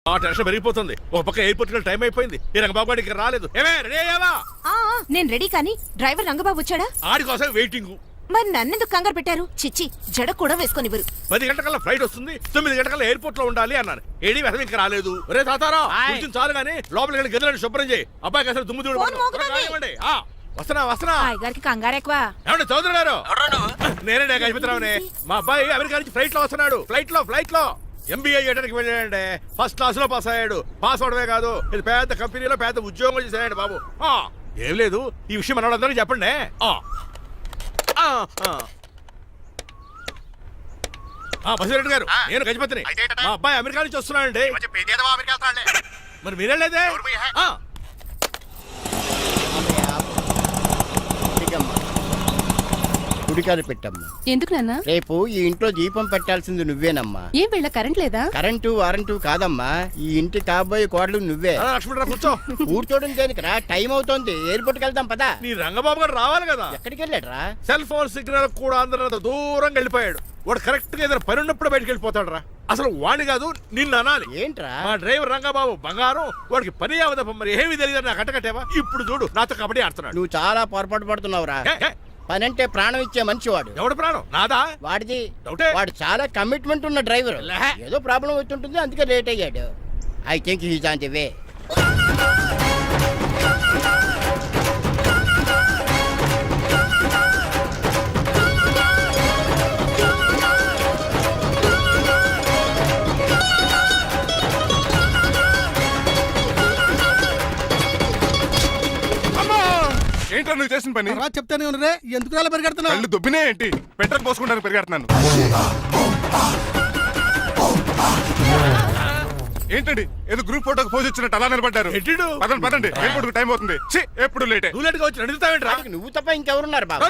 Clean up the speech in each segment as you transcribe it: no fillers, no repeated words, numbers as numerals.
ఆ టెన్షన్ పెరిగిపోతుంది. ఒక పక్క ఎయిర్పోర్ట్ కి టైం అయిపోయింది. ఈ రంగబాబు గారికి రాలేదు. ఏమే రెడీ అయ్యావా? నేను రెడీ, కానీ డ్రైవర్ రంగబాబు వచ్చాడా? ఆడి కోసం వెయిటింగ్. మరి నన్నెందుకు కంగారు పెట్టారు? చిచ్చి, జడ కూడా వేసుకొనివ్వరు. 10 గంటల ఫ్లైట్ వస్తుంది, 9 గంటల ఎయిర్పోర్ట్ లో ఉండాలి అన్నాను. ఏడీ వెధవ ఇంకా రాలేదు. రే తాతారా, కూర్చుని చాలు గానీ లోపలికి వెళ్ళి గదిలో శుభ్రం చేయి. అబ్బాయికి అసలు దుమ్ము దూడు వస్తున్నా. గారికి కంగారు ఎక్కువ. ఏమండి చౌదరి గారు? నేనే గజపతిరావునే. మా అబ్బాయి అమెరికా నుంచి ఫ్లైట్ లో వస్తున్నాడు. ఫ్లైట్ లో MBA చేయడానికి వెళ్ళాడండి. ఫస్ట్ క్లాస్ లో పాస్ అయ్యాడు. పాస్ అవడమే కాదు, ఇది పెద్ద కంపెనీలో పెద్ద ఉద్యోగం చేశాడు బాబు. ఏం లేదు, ఈ విషయం మన వాళ్ళందరికీ చెప్పండి. బసిరెడ్డి గారు, నేను గజపతిని. మా అబ్బాయి అమెరికా నుంచి వస్తున్నాడండి. మరి మీరేలేదే? గుడికాడ పెట్టమ్మా. ఎందుకు నాన్న? రేపు ఈ ఇంట్లో దీపం పెట్టాల్సింది నువ్వేనమ్మా. ఏం వీళ్ళ కరెంట్ లేదా? కరెంటు వారంటూ కాదమ్మా, ఈ ఇంటి కాబోయే కోడలు నువ్వే. లక్ష్మణరావు కూర్చో. కూర్చోడం దేనికిరా, టైం అవుతోంది. ఎయిర్పోర్ట్ కి వెళ్దాం పదా. నీ రంగబాబు గారు రావాలి కదా. ఎక్కడికి వెళ్ళాడురా? సెల్ ఫోన్ సిగ్నల్ కూడా అందరూ దూరంగా వెళ్ళిపోయాడు. వాడు కరెక్ట్ గా ఏదైనా పని ఉన్నప్పుడు బయటకు వెళ్ళిపోతాడు రా. అసలు వాణి కాదు, నిన్ను అనాలి. ఏంట్రా? మా డ్రైవర్ రంగబాబు బంగారం. వాడికి పని అవదప్ప, మరి ఏమీ తెలియదు. నాకు కట్టకట్టేవా? ఇప్పుడు చూడు, నాతో కబడ్డీ ఆడుతున్నాడు. నువ్వు చాలా పొరపాటు పడుతున్నావురా. పని అంటే ప్రాణం ఇచ్చే మనిషి వాడు. ఎవడు ప్రాణం? నాదా? వాడిది. డౌటే. వాడు చాలా కమిట్మెంట్ ఉన్న డ్రైవర్. ఏదో ప్రాబ్లం వచ్చుంటుంది, అందుకే లేట్ అయ్యాడు. I think he's on the way. ఏంటో నువ్వు చేసిన పని? చెప్తానే ఉన్నదే, ఎందుకు అలా పరిగెడుతున్నావు? కళ్ళు దుబ్బినే ఏంటి? పెట్రోల్ పోసుకుంటాను పరిగెడుతున్నాను. ఏంటండి ఏదో గ్రూప్ ఫోటోకి పోజ్ ఇచ్చినట్టు అలా నిలబడ్డారు? పదండి, ఎయిర్పోర్ట్ టైం అవుతుంది. ఎప్పుడు లేటే. నువ్వు లేట్ గా వచ్చి అడుగుతావేంట్రా? నువ్వు తప్ప ఇంకెవరున్నారు బాబా?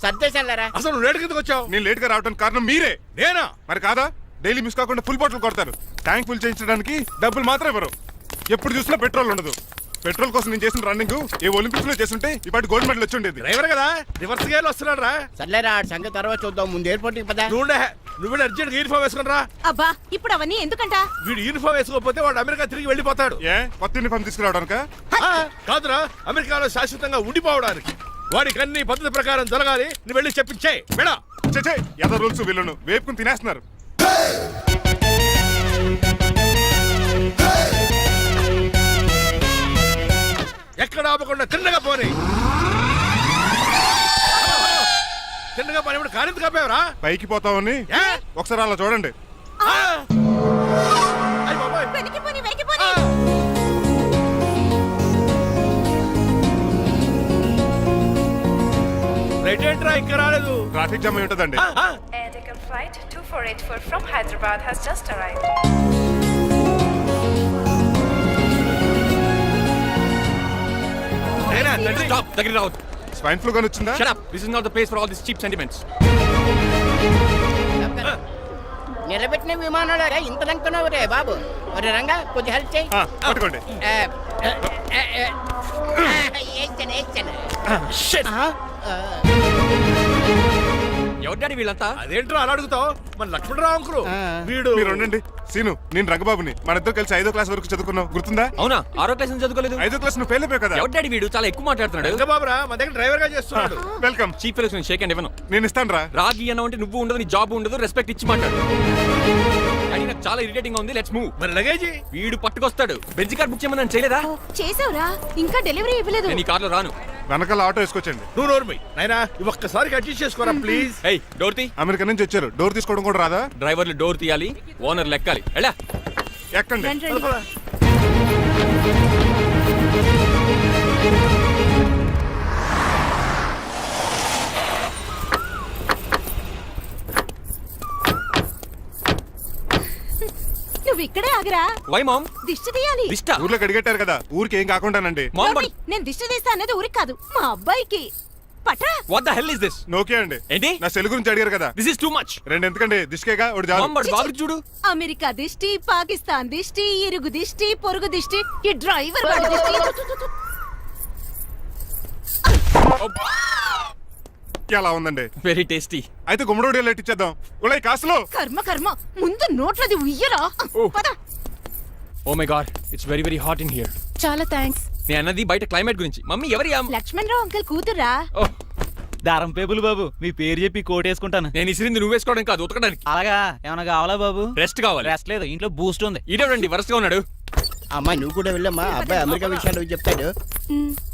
సర్దేశాలరా. అసలు నువ్వు లేట్ కిందకు వచ్చావు. నేను లేట్ గా రావడానికి కారణం మీరే. నేనా? మరి కాదా? డైలీ మిస్ కాకుండా ఫుల్ బాటిల్ కొడతారు. ట్యాంక్ ఫుల్ చేయించడానికి డబ్బులు మాత్రం ఇవ్వరు. ఎప్పుడు చూసినా పెట్రోల్ ఉండదు. పెట్రోల్ కోసం నేను చేసిన రన్నింగ్ ఏ ఒలింపిక్స్ లో చేస్తుంటే ఇప్పటి గోల్డ్ మెడల్ వచ్చి ఉండేది. డ్రైవర్ కదా, రివర్స్ గేర్ వస్తున్నాడు రా. సర్లేరా, సంగతి తర్వాత చూద్దాం. ముందు ఎయిర్పోర్ట్ కి పదా. నువ్వు అర్జెంట్ యూనిఫామ్ వేసుకుని రా. అబ్బా, ఇప్పుడు అవన్నీ ఎందుకంట? వీడు యూనిఫామ్ వేసుకోకపోతే వాడు అమెరికా తిరిగి వెళ్ళిపోతాడు. ఏ కొత్త యూనిఫామ్ తీసుకురావడానికా? కాదురా, అమెరికాలో శాశ్వతంగా ఉండిపోవడానికి. వాడికి అన్ని పద్ధతి ప్రకారం జరగాలి. నువ్వు వెళ్ళి చెప్పించే మేడా. ఏదో రూల్స్ వీళ్ళను వేపుకుని తినేస్తున్నారు. ఎక్కడ ఆపకుండా తిన్నగా పోనీ. తిన్నగా పోనీ. కారింత కాపేవరా? పైకి పోతావని ఒకసారి అలా చూడండి. రైట్ ఏంట్రా ఇంకా రాలేదు? ట్రాఫిక్ జామ్ అయి ఉంటదండి. Flight 2484 from Hyderabad has just arrived. Stop! Take it out. Swine flu గాని వచ్చిందా? Shut up. This is not the place for all these cheap sentiments. నిలబెట్టిన విమానాలు ఇంత లంకున్నావు రే బాబు. మరి రంగా కొంచెం హెల్ప్ చేయి. పట్టుకోండి. ఎవరు డాడీ వీళ్ళంతా? అదేంట్రా అలా అడుగుతావు? మన లక్ష్మణరావు అంకులు వీడు. మీరు ఉండండి. సీను, నేను రంగబాబుని. మన ఇద్దరు కలిసి 5వ క్లాస్ వరకు చదువుకున్నాం, గుర్తుందా? అవునా? 6వ క్లాస్ నుంచి చదువుకోలేదు? 5వ క్లాస్ నువ్వు ఫెయిల్ అయిపోయావు కదా. ఎవరు డాడీ వీడు? చాలా ఎక్కువ మాట్లాడుతున్నాడు. రంగబాబురా, మన దగ్గర డ్రైవర్ గా చేస్తున్నాడు. వెల్కమ్. చీఫ్ ఫెలోస్ నేను షేక్ అండ్ ఇవ్వను. నేను ఇస్తాను రా. రాగి అన్న అంటే నువ్వు ఉండదు, నీ జాబ్ ఉండదు, రెస్పెక్ట్ ఇచ్చి మాట్లాడు. డాడీ నాకు చాలా ఇరిటేటింగ్ గా ఉంది. Let's move. మరి లగేజీ వీడు పట్టుకొస్తాడు. బెంజ్ కార్ బుక్ చేయమని చేయలేదా? చేసావురా, ఇంకా డెలివరీ ఇవ్వలేదు. నేను ఈ కార్లో రాను. వెనకాల ఆటో వేసుకొచ్చండి. నువ్వు నోర్మై నాయనా, ఒక్కసారి అడ్జస్ట్ చేసుకోరా ప్లీజ్. ఏయ్, డోర్ తీ. అమెరికా నుంచి వచ్చారు, డోర్ తీసుకోవడం కూడా రాదా? డ్రైవర్లు డోర్ తీయాలి, ఓనర్ లెక్కాలి. ఎలా ఎక్కండి. నువ్వు ఇక్కడే ఆగరా. Why mom? దిష్టి తీయాలి. దిష్ట? ఊర్లో కడిగట్టారు కదా, ఊరికి ఏం కాకుండానండి. నేను దిష్టి తీస్తా అనేది ఊరికి కాదు, మా అబ్బాయికి. పట్రా. What the hell is this? నోకే అండి. ఏంటి? నా సెల్ గురించి అడిగారు కదా. This is too much. రెండు ఎందుకండి, దిష్కేగా ఒకటి చాలు. మామ్ బాబు చూడు. అమెరికా దిష్టి, పాకిస్తాన్ దిష్టి, ఇరుగు దిష్టి, పొరుగు దిష్టి, ఈ డ్రైవర్ వాడి దిష్టి. ఎలా ఉందండి? Very tasty. అయితే గుమ్మడి లైట్ ఇచ్చేద్దాం. ఉలై కాసులో. కర్మ కర్మ, ముందు నోట్లది ఉయ్యరా. పద. Oh my god it's very very hot in here. చాలా థ్యాంక్స్. నేను అన్నది బయట క్లైమేట్ గురించి. మమ్మీ ఎవరి లక్ష్మణ్ రావు అంకుల్ కూతురా? ఓహ్, దారం పేపులు బాబు, మీ పేరు చెప్పి కోటేసుకుంటాను. నేను ఇసిరింది నువ్వు వేసుకోవడం కాదు, ఉతకడానికి. అలాగా ఏమైనా కావాలా బాబు? రెస్ట్ కావాలి. రెస్ట్ లేదు, ఇంట్లో బూస్ట్ ఉంది. ఇదేవండి వరుసగా ఉన్నాడు. అమ్మాయి నువ్వు కూడా వెళ్ళమ్మా, అబ్బాయి అమెరికా విషయాలు చెప్తాడు.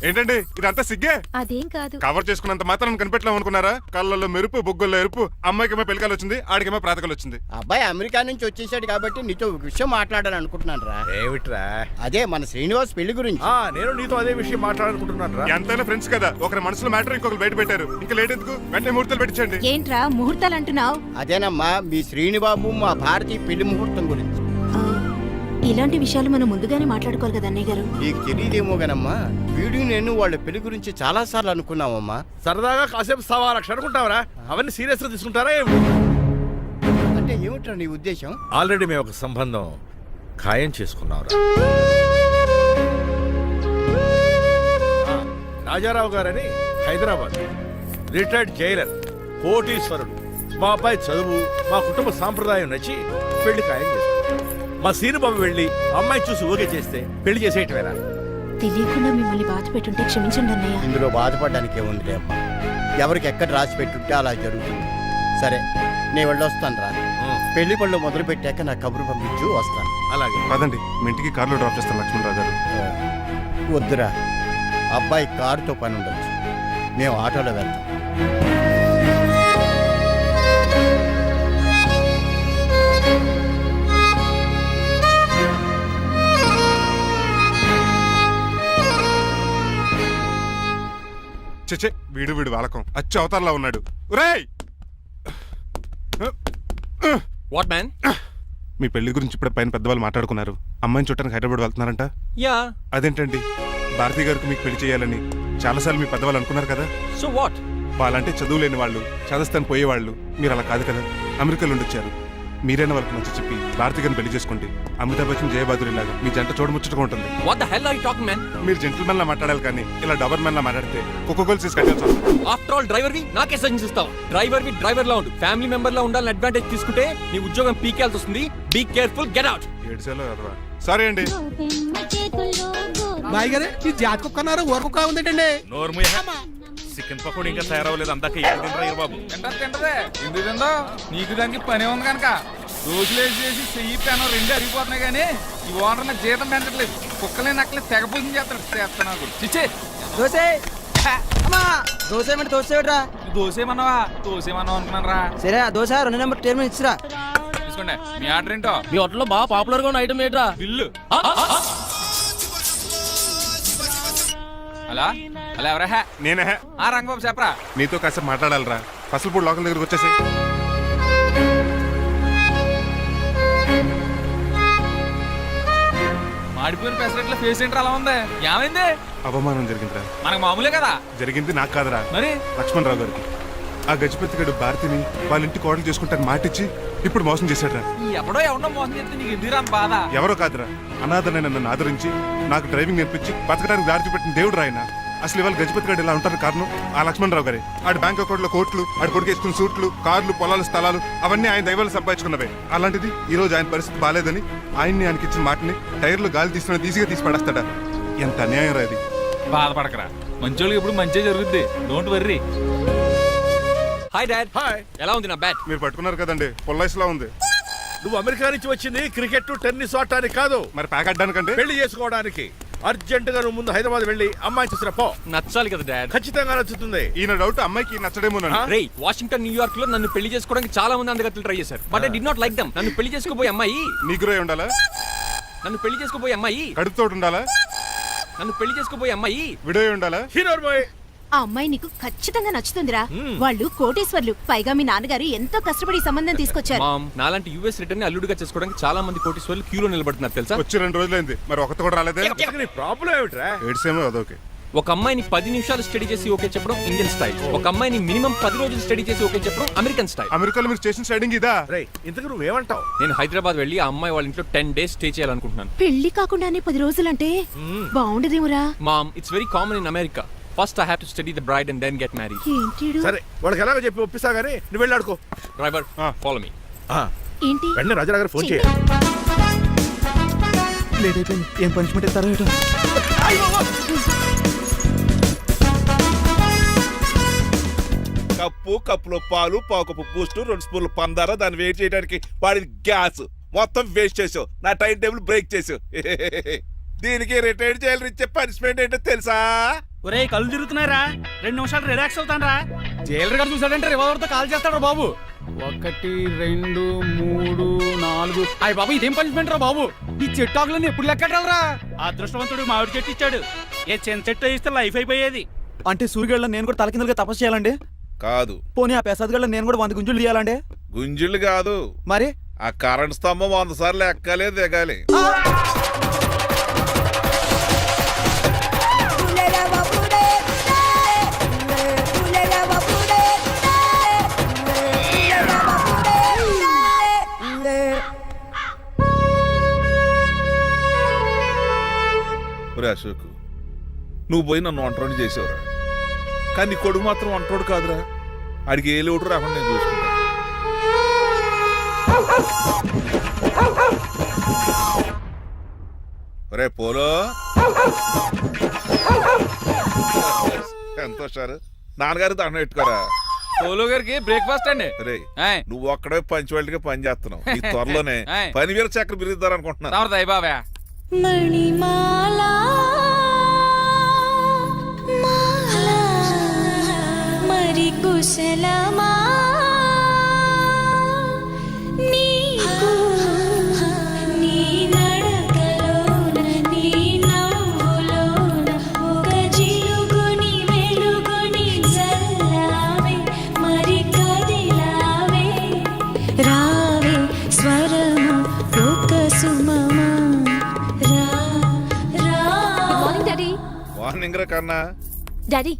ఏంటండి ఇదంతా సిగ్గే? అదేం కాదు. కవర్ చేసుకున్నంత మాత్రం కనిపెట్టలేం అనుకున్నారా? కళ్ళల్లో మెరుపు, బొగ్గుల్లో ఎరుపు. అమ్మాయికేమో పెళ్ళికాలు వచ్చింది, ఆడికేమో ప్రాతకాలు వచ్చింది. అబ్బాయి అమెరికా నుంచి వచ్చేసాడు కాబట్టి నీతో ఒక విషయం మాట్లాడాలని అనుకుంటున్నాను రా. ఏమిట్రా? అదే మన శ్రీనివాస్ పెళ్లి గురించి. నేను నీతో అదే విషయం మాట్లాడాలనుకుంటున్నాను రా. ఎంతైనా ఫ్రెండ్స్ కదా, ఒకరి మనసులో మ్యాటర్ ఇంకొకరు బయట పెట్టారు. ఇంకా లేట్ ఎందుకు, వెంటనే ముహూర్తాలు పెట్టించండి. ఏంట్రా ముహూర్తాలు అంటున్నావు? అదేనమ్మా మీ శ్రీనిబాబు మా భారతి పెళ్లి ముహూర్తం గురించి. ఇలాంటి విషయాలు మనం ముందుగానే మాట్లాడుకోవాలి కదా అన్నయ్య గారు. నీకు తెలియదేమో గనమ్మా, వీడు నేను వాళ్ళ పెళ్లి గురించి చాలా సార్లు అనుకున్నామమ్మా. సరదాగా కాసేపు సవా లక్ష అనుకుంటావరా? అవన్నీ సీరియస్ గా తీసుకుంటారా ఏమి? అంటే ఏమిట్రా నీ ఉద్దేశం? ఆల్రెడీ మేము ఒక సంబంధం ఖాయం చేసుకున్నావురా. రాజారావు గారని హైదరాబాద్ రిటైర్డ్ జైలర్, కోటీశ్వరుడు. మా అబ్బాయి చదువు, మా కుటుంబ సాంప్రదాయం నచ్చి పెళ్లి ఖాయం చేసుకున్నాం. మా సీనుబాబు వెళ్ళి అమ్మాయి చూసి ఓకే చేస్తే పెళ్లి చేసేయటమేనా? తెలియకుండా మిమ్మల్ని బాధ పెట్టుంటే క్షమించండి అన్నయ్య. ఇందులో బాధపడడానికి ఏముందిలే అమ్మా, ఎవరికి ఎక్కడ రాసి పెట్టుంటే అలా జరుగుతుంది. సరే నేను వెళ్ళొస్తాను రా. పెళ్లి పళ్ళు మొదలు పెట్టాక నా కబురు పంపించు, వస్తాను. అలాగే. పదండి, మీ ఇంటికి కార్లో డ్రాప్ చేస్తాను లక్ష్మణరావు గారు. వద్దురా, అబ్బాయి కారుతో పని ఉండొచ్చు, మేము ఆటోలో వెళ్తాం. చచ్చే, వీడు వాలకం అచ్చు అవతారంలో ఉన్నాడు. ఒరేయ్, వాట్ మ్యాన్? మీ పెళ్లి గురించి ఇప్పుడు పైన పెద్దవాళ్ళు మాట్లాడుకున్నారు. అమ్మాయిని చూడటానికి హైదరాబాద్ వెళ్తున్నారంట. యా. అదేంటండి, భారతి గారికి మీకు పెళ్లి చేయాలని చాలాసార్లు మీ పెద్దవాళ్ళు అనుకున్నారు కదా. So what? వాళ్ళంటే చదువు లేని వాళ్ళు, చదస్తాను పోయేవాళ్ళు. మీరు అలా కాదు కదా, అమెరికాలో ఉండొచ్చారు. మీరైనా వాళ్ళకి మంచి చెప్పి భారతి గారిని పెళ్లి చేసుకోండి. అమితాబ్ బచ్చన్, జయబాదురి లాగా మీ జంట చూడముచ్చటగా ఉంటుంది. What the hell are you talking man? మీరు జెంటిల్మెన్ లా మాట్లాడాలి కానీ ఇలా డబర్ మెన్ లా మాట్లాడితే కోకోకోల్ సీస్ కట్టాల్సి వస్తుంది. ఆఫ్టర్ ఆల్ డ్రైవర్ వి నాకే సజెషన్ ఇస్తావు? డ్రైవర్ లా ఉండు, ఫ్యామిలీ మెంబర్ లా ఉండాలని అడ్వాంటేజ్ తీసుకుంటే నీ ఉద్యోగం పీకేయాల్సి వస్తుంది. Be careful, get out. ఏడ్చేలో కదరా. సారీ అండి. బాయ్ గారే ఈ జాతి కుక్కన్నారు ఊరకుక్క ఉందేటండి. చికెన్ పకోడీ ఇంకా తయారవ్వలేదు, అందాక బాబు. తింటదే ఎందుకు తిందో, నీకు దానికి పనే ఉంది కనుక. రోజులేసి చెయ్యి పెనం రెండు అరిగిపోతున్నాయి కానీ ఈ ఓనర్ నాకు జీతం పెంచట్లేదు. కుక్కలే నక్కలే తెగ పూజం చేస్తాడు. చిచ్చే దోసే దోశ దోశరా దోసేమన్నావా? దోసేమన్నావు అనుకున్నాను రా. సరే ఆ దోశ 2 నెంబర్ టేబుల్ ఇచ్చిరా. తీసుకోండి, మీ ఆర్డర్ ఏంటో. మీ హోటల్లో బాగా పాపులర్ గా ఉన్న ఐటమ్ ఏంట్రా? బిల్లు. అలా అలా ఎవరా? నేనే. ఆ రంగబాబు చెప్పరా. నీతో కాసేపు మాట్లాడాలిరా. ఫసల్పూడి లోకల్ దగ్గరకు వచ్చేసి. మాడిపోయిన పెసరట్ల ఫేస్ ఏంటర్ అలా ఉంది, ఏమైంది? అవమానం జరిగిందిరా. మనకు మామూలే కదా. జరిగింది నాకు కాదురా, మరి లక్ష్మణరావు గారికి. ఆ గజపతిగడు భారతిని వాళ్ళ ఇంటి కోడలు చేసుకుంటాను మాటిచ్చి ఇప్పుడు మోసం చేశాడురా. ఈ ఎవడో మోసం చేస్తే నీకు ఎందుకు బాధ? ఎవరో కాదురా, అనాథనైన నన్ను ఆదరించి నాకు డ్రైవింగ్ నేర్పించి బతకడానికి దారి చూపెట్టిన దేవుడు రాయన. అసలు ఇవాళ గజపతి గారు ఇలా ఉంటారు కారణం ఆ లక్ష్మణరావు గారే. ఆడి బ్యాంక్ అకౌంట్ లో కోట్లు, ఆడి కొడుకు వేసుకున్న సూట్లు, కార్లు, పొలాలు, స్థలాలు అవన్నీ ఆయన దైవాలు సంపాదించుకున్నవే. అలాంటిది ఈ రోజు ఆయన పరిస్థితి బాలేదని ఆయనకి ఇచ్చిన మాటని టైర్లు గాలి తీసుకుని ఈజీగా తీసి పడేస్తాడా? ఎంత అన్యాయం రా ఇది. బాధపడకరా, మంచోళ్ళకి ఇప్పుడు మంచి జరుగుద్ది. Don't worry. Hi dad. Hi. ఎలా ఉంది నా బ్యాట్? మీరు పట్టుకున్నారు కదండి, పొల్లైస్లా ఉంది. నువ్వు అమెరికా నుంచి వచ్చింది క్రికెట్ టెన్నిస్ ఆడటానికి కాదు, మరి ప్యాక్ అడ్డానికంటే పెళ్లి చేసుకోవడానికి. అర్జెంట్ గా నువ్వు ముందు హైదరాబాద్ వెళ్ళి అమ్మాయి చూసిన పో. నచ్చాలి కదా డాడ్. ఖచ్చితంగా నచ్చుతుంది. ఈయన డౌట్ అమ్మాయికి నచ్చడేమోనండి. రే, వాషింగ్టన్, న్యూయార్క్ లో నన్ను పెళ్లి చేసుకోవడానికి చాలా మంది అందగత్తలు ట్రై చేశారు. But I do not like them. నన్ను పెళ్లి చేసుకోబోయే అమ్మాయి నీగురై ఉండాలా? నన్ను పెళ్లి చేసుకోబోయే అమ్మాయి కడుపుతోటి ఉండాలా? నన్ను పెళ్లి చేసుకోబోయే అమ్మాయి విడోయి ఉండాలా? Hero boy. ఆ అమ్మాయి నీకు ఖచ్చితంగా నచ్చుతుందిరా. వాళ్ళు కోటేశ్వర్లు, పైగా మీ నాన్నగారు ఎంతో కష్టపడి ఈ సంబంధం తీసుకొచ్చారు. మామ్, నాలాంటి యూఎస్ రిటర్న్ అల్లుడిగా చేసుకోవడానికి చాలా మంది కోటీశ్వర్లు క్యూలో నిలబడుతున్నారు తెలుసా? వచ్చి 2 రోజులైంది, మరి ఒకటి కూడా రాలేదే. నీ ప్రాబ్లం ఏమిట్రా? ఏడ్సేమో అదొకే. ఒక అమ్మాయిని 10 నిమిషాలు స్టడీ చేసి ఓకే చెప్పడం ఇండియన్ స్టైల్. ఒక అమ్మాయిని మినిమం 10 రోజులు స్టడీ చేసి ఓకే చెప్పడం అమెరికన్ స్టైల్. అమెరికాలో మీరు స్టేషన్ స్టైడింగ్ ఇదా? రేయ్, ఇంతకు నువ్వేమంటావు? నేను హైదరాబాద్ వెళ్ళి ఆ అమ్మాయి వాళ్ళ ఇంట్లో 10 days స్టే చేయాలనుకుంటున్నాను. పెళ్లి కాకుండానే 10 రోజులంటే బాగుండదేమురా? Mom, it's very common in America. First I have to study the bride and then get married. ఏంటిడు? సరే, వాడికి ఎలాగో చెప్పి ఒప్పిస్తా గానీ నువ్వు వెళ్ళి ఆడుకో. Driver, follow me. ఏంటి? వెంటనే రాజారావు గారు ఫోన్ చేయాలి. లేట్ అయిపోయింది. ఏం పనిష్మెంట్ ఇస్తారో ఏటో. కప్పులో పాలు పావుకప్పు బూస్ట్ 2 స్పూన్లు పందార దాన్ని వేట్ చేయడానికి వాడి గ్యాస్ మొత్తం వేస్ట్ చేసావు. నా టైం టేబుల్ బ్రేక్ చేసావు. దీనికి రిటైర్డ్ జైలు ఇచ్చే పనిష్మెంట్ ఏంటో తెలుసా? ఒరే కళ్ళు తిరుగుతున్నారా, 2 నిమిషాలు రిలాక్స్ అవుతానరా. జైలర్ గారు చూసాడంటే రివాల్వర్ తో కాల్ చేస్తాడు బాబు. 1 2 3 4 అయ్య బాబు, ఇదేం పనిష్మెంట్ రా బాబు. ఈ చెట్టాకులన్నీ ఎప్పుడు లెక్కటరా. అదృష్టవంతుడు మామిడి చెట్టు ఇచ్చాడు. ఏ చిన్న చెట్టు ఇస్తే లైఫ్ అయిపోయేది. అంటే సూర్యుగళ్ళ నేను కూడా తలకిందులుగా తపస్సు చేయాలండి? కాదు. పోనీ ఆ పెసాద్ నేను కూడా 100 గుంజులు తీయాలండి? గుంజులు కాదు, మరి ఆ కరెంట్ స్తంభం 100 సార్లు ఎక్కాలి దిగాలి. అశోక్, నువ్వు పోయి నన్ను ఒంటరిని చేసావురా, కానీ నీ కొడుకు మాత్రం ఒంటరోడు కాదురా. ఆడికి ఏ లోటు రాకుండా నేను చూసుకుంటా. రే పోలో, సంతోషారు నాన్నగారు దండం పెట్టుకోరా. పోలో గారికి బ్రేక్ఫాస్ట్ అండి. రే నువ్వు ఒక్కడే పంచువాళ్ళకి పని చేస్తున్నావు. ఈ త్వరలోనే 10,000 చక్కెర బిరుద్దారు అనుకుంటున్నా. దయ బాబా. మణిమాలా మాలా మరి కుశలమా నీకు నీ నడకలోన నీ నవ్వులోన ఒక జిలుగుని వెలుగుని జల్లావే మరి కదిలావే రావే స్వరము ఒక సుమమా. మార్నింగ్ రా కన్నా. డాడీ,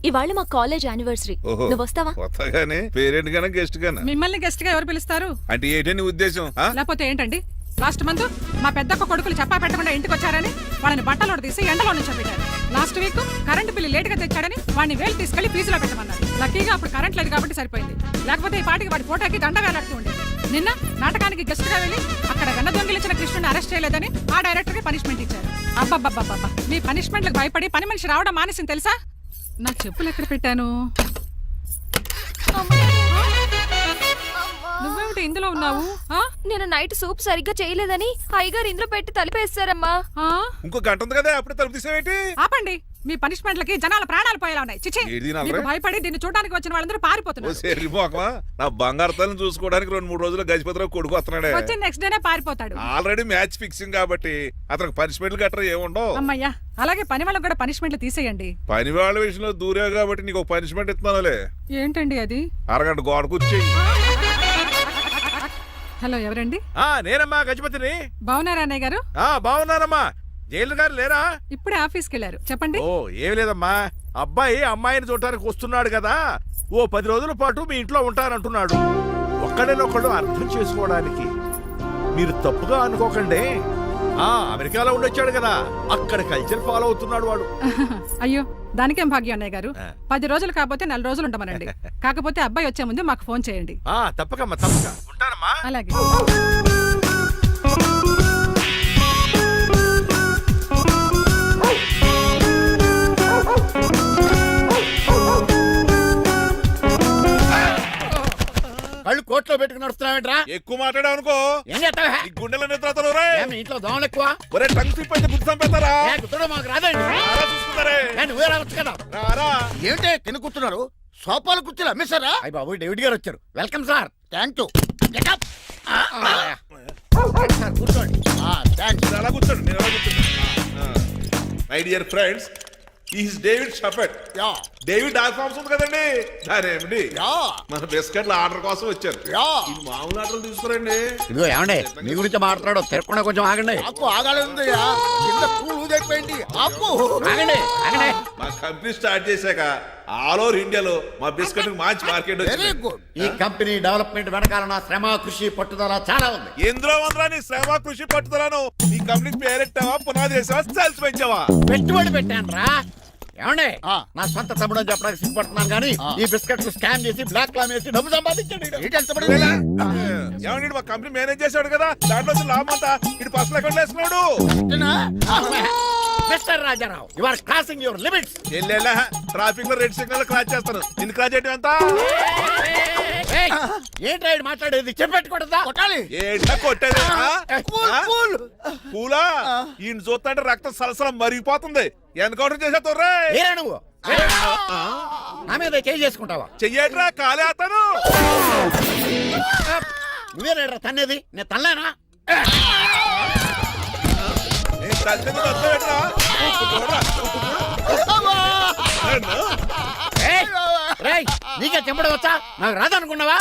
ఇవాళ మా కాలేజ్ యానివర్సరీ. నువ్వు వస్తావా? వస్తాగానే పేరెంట్ గానా గెస్ట్ గానా? మిమ్మల్ని గెస్ట్ గా ఎవరు పిలుస్తారు? అంటే ఏంటి నీ ఉద్దేశం? లేకపోతే ఏంటండి, లాస్ట్ మంత్ మా పెద్దక్క కొడుకులు చెప్పా పెట్టకుండా ఇంటికి వచ్చారని వాళ్ళని బట్టలోడు తీసి ఎండలో నుంచోబెట్టారు. Last week current bill late గా తెచ్చాడని వాడిని వేలు తీసుకెళ్లి ఫీజులో పెట్టమన్నారు. లక్కీగా అప్పుడు కరెంట్ లేదు కాబట్టి సరిపోయింది. లేకపోతే ఈ పాటికి వాడి ఫోటోకి దండ వేలాడుతూ ఉండేది. నిన్న నాటకానికి గెస్ట్ గా వెళ్ళి అక్కడ వెన్న దొంగిలించిన కృష్ణుని అరెస్ట్ చేయలేదని ఆ డైరెక్టర్ కి పనిష్మెంట్ ఇచ్చారు. అబ్బబ్బబ్బబ్బా, మీ పనిష్మెంట్లకు భయపడి పని మనిషి రావడం మానేసింది తెలుసా? నా చెప్పులు ఎక్కడ పెట్టాను? నువ్వేమిటి ఇందులో ఉన్నావు? నేను నైట్ సూప్ సరిగ్గా చేయలేదని అయ్యగారు ఇందులో పెట్టి తలిపేస్తారమ్మా. ఇంకో గంట ఉంది కదా, అప్పుడు తలుపు తీసేవేంటి? ఆపండి, మీ పనిష్మెంట్లకి జనాల ప్రాణాలు పోయేలా ఉన్నాయి. చిచి, మీకు భయపడి దీన్ని చూడడానికి వచ్చిన వాళ్ళందరూ పారిపోతున్నారు. నా బంగారు తల్లిని చూసుకోవడానికి 2-3 రోజులు గజపతిరావు కొడుకు వస్తున్నాడే. వచ్చి నెక్స్ట్ డేనే పారిపోతాడు. ఆల్రెడీ మ్యాచ్ ఫిక్సింగ్ కాబట్టి అతనికి పనిష్మెంట్లు గట్రా ఏముండవు. అమ్మయ్యా, అలాగే పని వాళ్ళకి కూడా పనిష్మెంట్లు తీసేయండి. పని వాళ్ళ విషయంలో దూరే కాబట్టి నీకు పనిష్మెంట్ ఇస్తున్నానులే. ఏంటండి అది? అరగంట గోడ కూర్చేయి. హలో, ఎవరండి? నేనమ్మా గజపతిని. బాగున్నారా అన్నయ్య గారు? బాగున్నానమ్మా. జైలు గారు లేరా? ఇప్పుడే ఆఫీస్కి వెళ్ళారు. చెప్పండి. ఓ ఏమి లేదమ్మా, అబ్బాయి అమ్మాయిని చూడటానికి వస్తున్నాడు కదా, ఓ 10 రోజుల పాటు మీ ఇంట్లో ఉంటానంటున్నాడు. ఒక్కడేనొక్కడు అర్థం చేసుకోవడానికి మీరు తప్పుగా అనుకోకండి. అమెరికాలో ఉండొచ్చాడు కదా, అక్కడ కల్చర్ ఫాలో అవుతున్నాడు వాడు. అయ్యో, దానికేం భాగ్యం అన్నయ్య గారు. 10 రోజులు కాకపోతే 4 రోజులు ఉంటామనండి. కాకపోతే అబ్బాయి వచ్చే ముందు మాకు ఫోన్ చేయండి. తప్పకమ్మా, తప్పక ఉంటానమ్మా. అలాగే. కళ్ళు కోట్లో పెట్టుకుని వస్తున్నావేంట్రా? ఎక్కువ మాట్లాడావు అనుకో గుండెల నిద్రతలు. ఇంట్లో దోమలు ఎక్కువ. ఒరే టంగ్ స్లిప్ అయితే గుర్తు చంపేస్తారా? మాకు రాదండి. నువ్వే రావచ్చు కదా. ఏంటే తిని కూర్చున్నారు? సోఫాలు కూర్చొని అమ్మేశారా? అయ్యి బాబు, డేవిడ్ గారు వచ్చారు. Welcome sir. Thank you. కూర్చోండి. అలా కూర్చోండి, నేను అలా కూర్చోండి. My dear friends, is David Shafet. David dog farms ఉంది కదండి, దానేమిటి మన బిస్కెట్ల ఆర్డర్ కోసం వచ్చారు. మామూలు ఆర్డర్లు తీసుకురండి. ఇదిగో ఏమండి, మీ గురించి మాట్లాడు, తిరగకుండా కొంచెం ఆగండి. ఆగాలి. ఆగండి. మా కంపెనీ స్టార్ట్ చేశాక ఆల్ ఓవర్ ఇండియాలో మా బిస్కెట్ మంచి మార్కెట్ వచ్చింది. ఈ కంపెనీ డెవలప్మెంట్ వెనకాల నా శ్రమ, కృషి, పట్టుదల చాలా ఉంది. ఎందులో ఉందా నీ శ్రమ, కృషి, పట్టుదలను? ఈ కంపెనీకి పేరెట్టావా, పునాది వేసావా, సేల్స్ పెంచావా? పెట్టుబడి పెట్టాను రా. ఏమండే నా సొంత తమ్ముడు అని చెప్పడానికి సిగ్గుపడుతున్నాను కానీ ఈ బిస్కెట్లు స్కామ్ చేసి బ్లాక్ క్లామ్ వేసి డబ్బు సంపాదించండి. ఏమండి మా కంపెనీ మేనేజ్ చేశాడు కదా, దాంట్లో లాభం అంతా ఇటు పర్సనల్ అకౌంట్ వేసుకున్నాడు. Mister Rajarao you are crossing your limits. ఎల్లెల్లా ట్రాఫిక్ లో రెడ్ సిగ్నల్ క్రాస్ చేస్తాను, నిన్ను క్రాస్ చేయడం ఎంత? ఏంటి రైడ్ మాట్లాడేది చెప్పెట్టుకూడదా? కొట్టాలి. ఏంటా కొట్టేది? పూలా ఈయన చూస్తుంటే రక్తం సలసలం మరిగిపోతుంది. ఎన్కౌంటర్ చేసేతో నువ్వు నా మీద చేయి చేసుకుంటావా? చెయ్యట్రా కాలేస్తాను. నువ్వేనా తన్నేది? నేను తనలేనా? నీకే చెంపడం వచ్చా? నాకు రాదనుకున్నావా?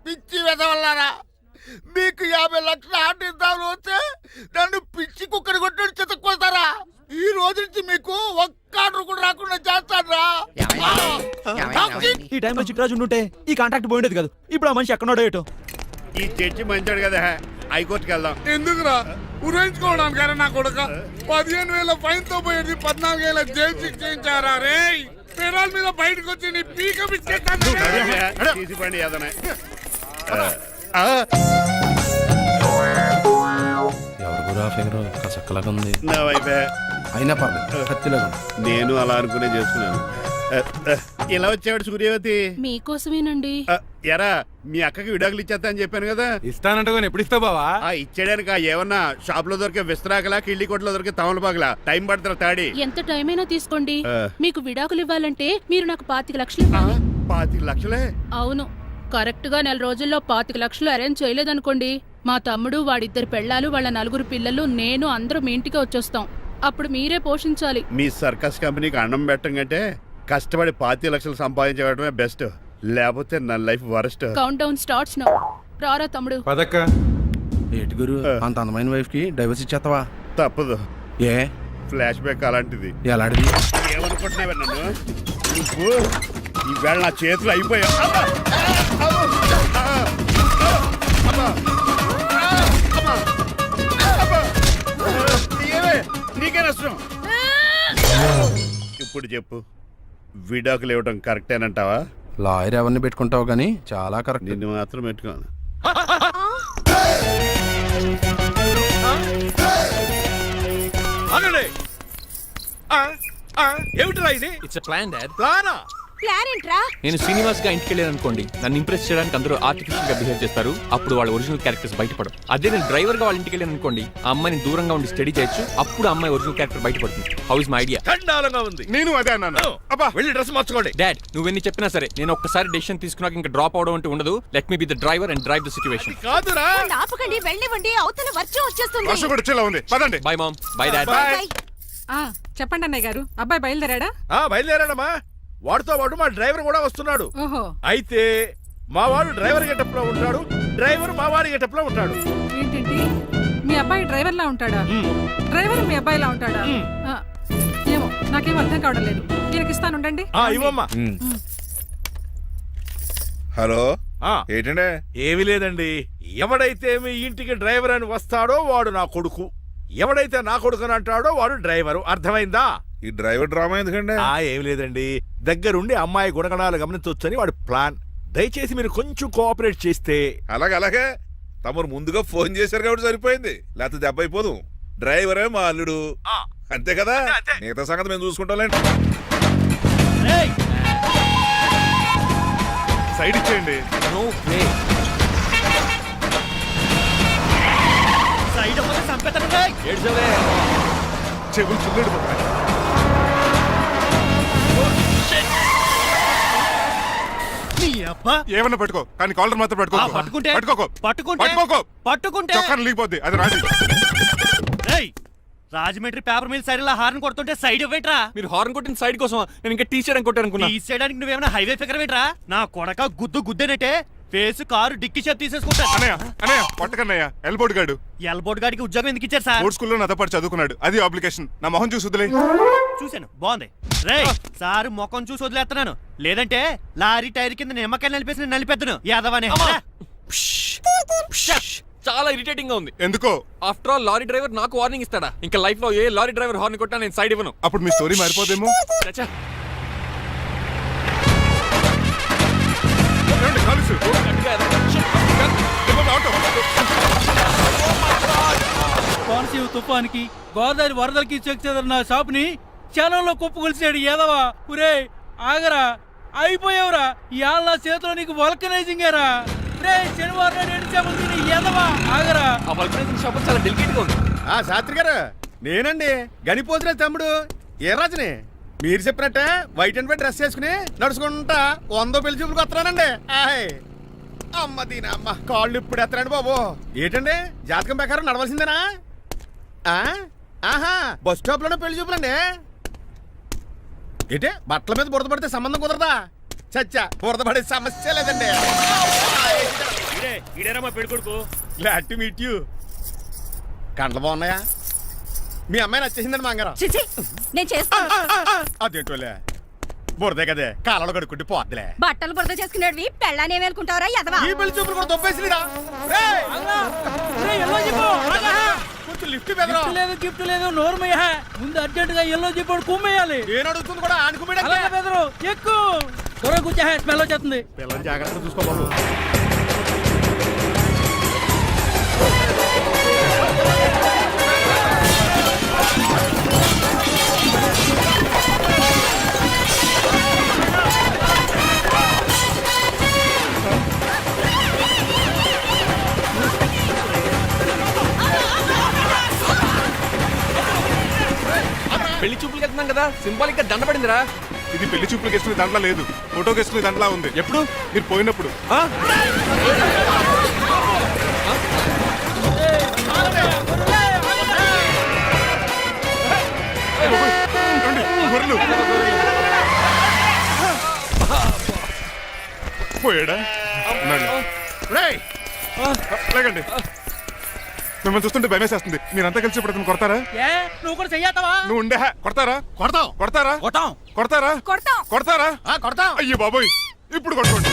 పిచ్చి వెదవల్లారా, మీకు 50 లక్షల ఆటిద్దాలు వస్తే నన్ను పిచ్చి కుక్కని కొట్టి చెతక్కోస్తారా? ఈ రోజు నుంచి మీకు ఒక్క ఆర్డర్ కూడా రాకుండా చేస్తారా? ఈ టైంలో చిట్రాజు ఉంటే ఈ కాంట్రాక్ట్ పోయిండేది కదా. ఇప్పుడు ఆ మనిషి ఎక్కడో ఏటో. ఈ చర్చి మంచాడు కదా, హైకోర్టుకి వెళ్దాం. ఎందుకురా ఉరేంచుకోవడానికి నా కొడుక 15,000 ఫైన్ తో పోయేది 14,000 జైలు శిక్ష చేయించారా రే? పెరాల మీద బయటకు వచ్చి నీ పీక తీసిపండి ఏదైనా. నా వైపే అయినా పర్లేదు, కత్తిలాగా నేను అలా అనుకునే చేసుకున్నాను. ఇలా వచ్చాడు సూర్యవతి. మీకోసమేనండి. ఎరా మీ అక్కకి విడాకులు ఇచ్చేస్తా అని చెప్పాను కదా. ఇస్తానంటే ఎప్పుడు ఇస్తావు బావా? ఇచ్చేయడానికి ఏమన్నా షాప్ లో దొరికే విస్తరాకలా, కిళ్ళి కొట్లో దొరికే తమలపాకలా టైం పడుతున్నా తాడి. ఎంత టైం అయినా తీసుకోండి. ఆ. మీకు విడాకులు ఇవ్వాలంటే మీరు నాకు 25 లక్షలు ఇవ్వాలి. 25 లక్షలే? అవును, కరెక్ట్ గా 4 రోజుల్లో 25 లక్షలు అరేంజ్ చేయలేదనుకోండి, మా తమ్ముడు, వాడిద్దరు పెళ్ళాలు, వాళ్ళ 4 పిల్లలు, నేను అందరూ మీ ఇంటికి వచ్చేస్తాం. అప్పుడు మీరే పోషించాలి. మీ సర్కస్ కంపెనీకి అన్నం పెట్టం కంటే కష్టపడి 25 లక్షలు సంపాదించడమే బెస్ట్. లేకపోతే నా life worst. Count down starts now. రారా తమ్ముడు. పదక్క. ఏటి గురు, అంత అందమైన వైఫ్ కి డైవర్స్ ఇచ్చేస్తావా? తప్పదు. ఏ ఫ్లాష్ బ్యాక్ అలాంటిది. ఎలాంటిది? ఏమనుకుంటున్నావే నన్ను? నువ్వు ఈవేళ నా చేతులు అయిపోయా. నీకే నష్టం. ఇప్పుడు చెప్పు, విడాకులు ఇవ్వడం కరెక్టేనంటావా? లాయర్ ఎవరిని పెట్టుకుంటావు గానీ చాలా కరెక్ట్. నిన్ను మాత్రం పెట్టుకోను. ఏమిటిరా ఇది? It's plan dad. ప్లానా? ప్లాన్ ఏంట్రా? నేను శ్రీనివాస్ గా ఇంటికి వెళ్ళాను అనుకోండి, నన్ను ఇంప్రెస్ చేయడానికి అందరూ ఆర్టిఫిషియల్ గా బిహేవ్ చేస్తారు. అప్పుడు వాళ్ళ ఒరిజినల్ క్యారెక్టర్స్ బయటపడవు. అదే నేను డ్రైవర్ గా వాళ్ళ ఇంటికి వెళ్ళాను అనుకోండి, ఆ అమ్మాయిని దూరంగా ఉండి స్టడీ చేయొచ్చు. అప్పుడు ఆ అమ్మాయి ఒరిజినల్ క్యారెక్టర్ బయటపడుతుంది. How is my idea? చండాలంగా ఉంది. నేను అదే అన్నాను. అబ్బా వెళ్ళి డ్రెస్ మార్చుకోండి. డాడ్, నువ్వెన్ని చెప్పినా సరే నేను ఒక్కసారి డెసిషన్ తీసుకున్నాక ఇంకా డ్రాప్ అవడం అంటే ఉండదు. Let me be the driver and drive the situation. కాదురా, ఆపకండి, వెళ్ళివ్వండి. అవతల వర్షం వచ్చేస్తుంది. వర్షం కూడా వచ్చేలా ఉంది. పదండి. Bye mom. Bye dad. చెప్పండి అన్నయ్య గారు, అబ్బాయి బయలుదేరాడా? బయలుదేరాడమ్మా. వాడితో పాటు మా డ్రైవర్ కూడా వస్తున్నాడు. ఓహో, అయితే మా వాడు డ్రైవర్ గెటప్ లో ఉంటాడు, డ్రైవర్ మా వాడి గెటప్ లో ఉంటాడు. ఏంటండి మీ అబ్బాయి డ్రైవర్ లా ఉంటాడా? డ్రైవర్ మీ అబ్బాయి లా ఉంటాడా? ఏమో నాకేం అర్థం కావడం లేదు. దీనికి ఇస్తాను, ఉండండి. ఇవ్వమ్మా. హలో, ఆ, ఏంటంటే? ఏమీ లేదండి. ఎవడైతే మీ ఇంటికి డ్రైవర్ అని వస్తాడో వాడు నా కొడుకు, ఎవడైతే నా కొడుకు అని అంటాడో వాడు డ్రైవరు. అర్థమైందా? ఈ డ్రైవర్ డ్రామా ఎందుకంటే? ఏమి లేదండి, దగ్గరుండి అమ్మాయి గుణగణాలు గమనించవచ్చని వాడి ప్లాన్. దయచేసి మీరు కొంచెం కోఆపరేట్ చేస్తే. అలాగే తమరు ముందుగా ఫోన్ చేశారు కాబట్టి సరిపోయింది, లేకపోతే దెబ్బ అయిపోదు. డ్రైవరే మా అల్లుడు, అంతే కదా? మిగతా సంగతి మేము చూసుకుంటాంలేండి. సైడ్ ఇచ్చేయండి. No way. సైడ్ అవ్వదు, సంపేతనుగా ఏడ్చవే. చెవులు చిల్లుడు పోతాయి. ఏమన్నా పట్టుకో, కానీ కాలర్ మాత్రం పట్టుకోకు. చొక్కాను లీగిపోద్ది, అది రాజీ. Rajahmundry paper mill side horn కొడుతుంటే సైడ్ ఇవ్వేట్రా? మీరు హార్న్ కొట్టిన సైడ్ కోసం నేను ఇంకా టీ షర్ట్ కొట్టాను. తీసేయడానికి నువ్వేమైనా హైవే ఫిగర్ వేట్రా? నా కొడక గుద్దేనట్టే ఫేస్ కారు డిక్కి షేప్ తీసేసుకుంటా. అన్నయ్య పట్టకన్నయ్య, ఎల్బోర్డ్ గాడు. ఎల్బోర్డ్ గాడికి ఉద్యోగం ఎందుకు ఇచ్చారు సార్? బోర్డ్ స్కూల్లో నాతో పాటు చదువుకున్నాడు, అది అప్లికేషన్. నా మొహం చూసి వదిలే. చూశాను, బాగుంది. రే సార్ మొఖం చూసి వదిలేస్తున్నాను, లేదంటే లారీ టైర్ కింద నిమ్మకాయ నలిపేసి నలిపేద్దును యాదవనే. చాలా ఇరిటేటింగ్ గా ఉంది. ఎందుకో? ఆఫ్టర్ ఆల్ లారీ డ్రైవర్ నాకు వార్నింగ్ ఇస్తాడా? ఇంకా లైఫ్ లో ఏ లారీ డ్రైవర్ హార్న్ కొట్టా నేను సైడ్ ఇవ్వను. అప్పుడు మీ స్టోరీ మారిపోదేమో. చచ్చా. ఏమండి, కాలుసు? కోనసీమ తుఫానికి గోదావరి వరదలకి చెక్ చెదరిన షాపుని క్షణంలో కుప్పకొలిసాడు ఏదవా. ఒరే ఆగరా, అయిపోయావురా. ఇవాళ నా చేతిలో నీకు వల్కనైజింగ్ ఏరా. రే శనివారం నాడు ఎండు చేపలు తిని ఏదవా ఆగరా. ఆ వల్కనైజింగ్ షాప్ చాలా డెలికేట్ గా ఉంది. శాస్త్రి గారు, నేనండి గనిపోతున్న తమ్ముడు ఏ రాజుని. మీరు చెప్పినట్టే వైట్ అండ్ వైట్ డ్రెస్ వేసుకుని నడుచుకుంటా 100 పెళ్లి చూపులకు వస్తున్నానండి. అమ్మ దీని అమ్మ కాళ్ళు ఇప్పుడు ఎత్తరండి బాబు. ఏంటండి జాతకం ప్రకారం నడవలసిందేనా? ఆహా, బస్ స్టాప్ లోనే పెళ్లి చూపులండి. ఏంటి బట్టల మీద బురద పడితే సంబంధం కుదరదా? చచ్చా, బురద పడే సమస్య లేదండి. మా పెళ్లి కొడుకు. Glad to meet you. కండ్లు బాగున్నాయా? మీ అమ్మాయి నచ్చేసిందండి మంగారం. నేను చేస్తాను. అదేంటోలే, బురదే కదే కాలలో కడుక్కుంటే పోద్దులే. బట్టలు బురద చేసుకునేవి పెళ్ళాన్ని ఏమనుకుంటావరా ఎదవా? ఈ పెళ్లి చూపులు కూడా దొబ్బేసిందిరా. కొంచెం లిఫ్ట్ బెదరా. లేదు గిఫ్ట్ లేదు, నోరుమయ్య. ముందు అర్జెంట్ గా ఎల్లో చెప్పాడు కుమ్మేయాలి. నేను అడుగుతుంది కూడా ఆనుకుమేడా. బెదరు ఎక్కువ త్వరగా కూర్చో, స్మెల్ వచ్చేస్తుంది. పిల్లలు జాగ్రత్తగా చూసుకోబాబు. పెళ్లి చూపులకి వెళ్తున్నాం కదా, సింబాలిక్ గా దండ పడిందిరా. ఇది పెళ్లి చూపులకు వేసుకునే దాంట్లో లేదు, ఫోటోకి వేసుకునే దాంట్లో ఉంది. ఎప్పుడు? మీరు పోయినప్పుడు. పోయాడా? లేకండి, మిమ్మల్ని చూస్తుంటే భయమేసేస్తుంది. మీరంతా కలిసి ఇప్పుడు కొడతారా? నువ్వు కూడా చెయ్యతావా? నువ్వు ఉండే కొడతారా? కొడతాం కొడతారా? కొట్టాం. కొడతారా? కొడతారా? కొడతాం. అయ్యో బాబోయ్, ఇప్పుడు కొట్టుకోండి.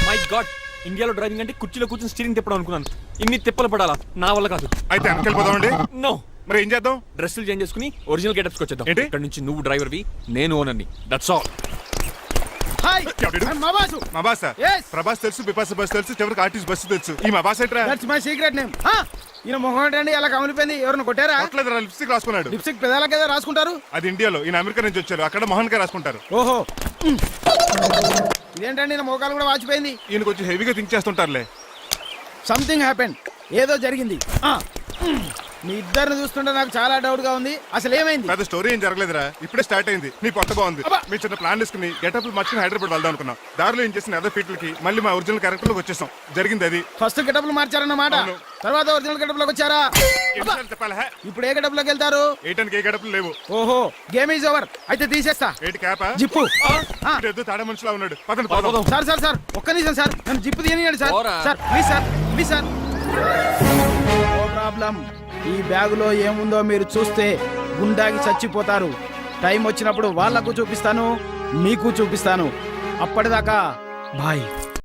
మై గాడ్, ఇండియాలో డ్రైవింగ్ అంటే కుర్చీలో కూర్చొని స్టీరింగ్ తిప్పడం అనుకున్నాను. ఇన్ని తిప్పలు పడాలా? నా వల్ల కాదు. అయితే వెనకెళ్ళిపోదామండి. నో. మరి ఏం చేద్దాం? డ్రెస్సులు చేంజ్ చేసుకుని ఒరిజినల్ గెటప్స్కి వచ్చేద్దాం. ఏంటి? ఇక్కడ నుంచి నువ్వు డ్రైవర్వి, నేను ఓనర్ని. That's all. హాయ్, మా బాసు. మా బాస్ Yes. ప్రభాస్ తెలుసు, బిపాస బస్ తెలుసు, చివరికి ఆర్టిస్ట్ బస్సు తెలుసు. ఈ మా బాస్ ఏంట్రా? That's my secret name. ఈయన మొహం ఏంటండి అలా కమిలిపోయింది? ఎవరిని కొట్టారా? కొట్టలేదురా, లిప్స్టిక్ రాసుకున్నాడు. లిప్స్టిక్ పెదాలకి ఏదో రాసుకుంటారు. అది ఇండియాలో, ఈయన అమెరికా నుంచి వచ్చారు. అక్కడ మోహన్ గారు రాసుకుంటారు. ఓహో, ఇదేంటండి నా మోకాలు కూడా వాచిపోయింది. ఈయన కొంచెం హెవీగా థింక్ చేస్తుంటారులే. సంథింగ్ హ్యాపెన్, ఏదో జరిగింది. మీ ఇద్దరిని చూస్తుంటే నాకు చాలా డౌట్ గా ఉంది. అసలు ఏమైంది? పెద్ద స్టోరీ ఏం జరగలేదురా, ఇప్పుడే స్టార్ట్ అయింది. నీ కొత్త బాగుంది. మీ చిన్న ప్లాన్ తీసుకుని గెటప్లు మార్చుకుని హైదరాబాద్ వెళ్దాం అనుకున్నాం. దారిలో ఏం చేసిన అదర్ ఫీట్లకి మళ్ళీ మా ఒరిజినల్ క్యారెక్టర్ లోకి వచ్చేసాం. జరిగింది అది. ఫస్ట్ గెటప్లు మార్చారన్నమాట, తర్వాత ఒరిజినల్ గెటప్ లోకి వచ్చారా? చెప్పాలా? ఇప్పుడు ఏ గెటప్ లోకి వెళ్తారు? ఏటానికి ఏ గెటప్లు లేవు. ఓహో, గేమ్ ఈజ్ ఓవర్. అయితే తీసేస్తా. ఏంటి క్యాపా? జిప్పు. ఏదో తాడా మనుషులా ఉన్నాడు. పదండి పోదాం. సార్ సార్ సార్, ఒక్క నిమిషం సార్, నన్ను జిప్పు తీయనియండి సార్. పోరా. Sir please sir, please sir. No problem. ఈ బ్యాగులో ఏముందో మీరు చూస్తే గుండాకి చచ్చిపోతారు. టైం వచ్చినప్పుడు వాళ్లకు చూపిస్తాను, మీకు చూపిస్తాను. అప్పటిదాకా బాయ్.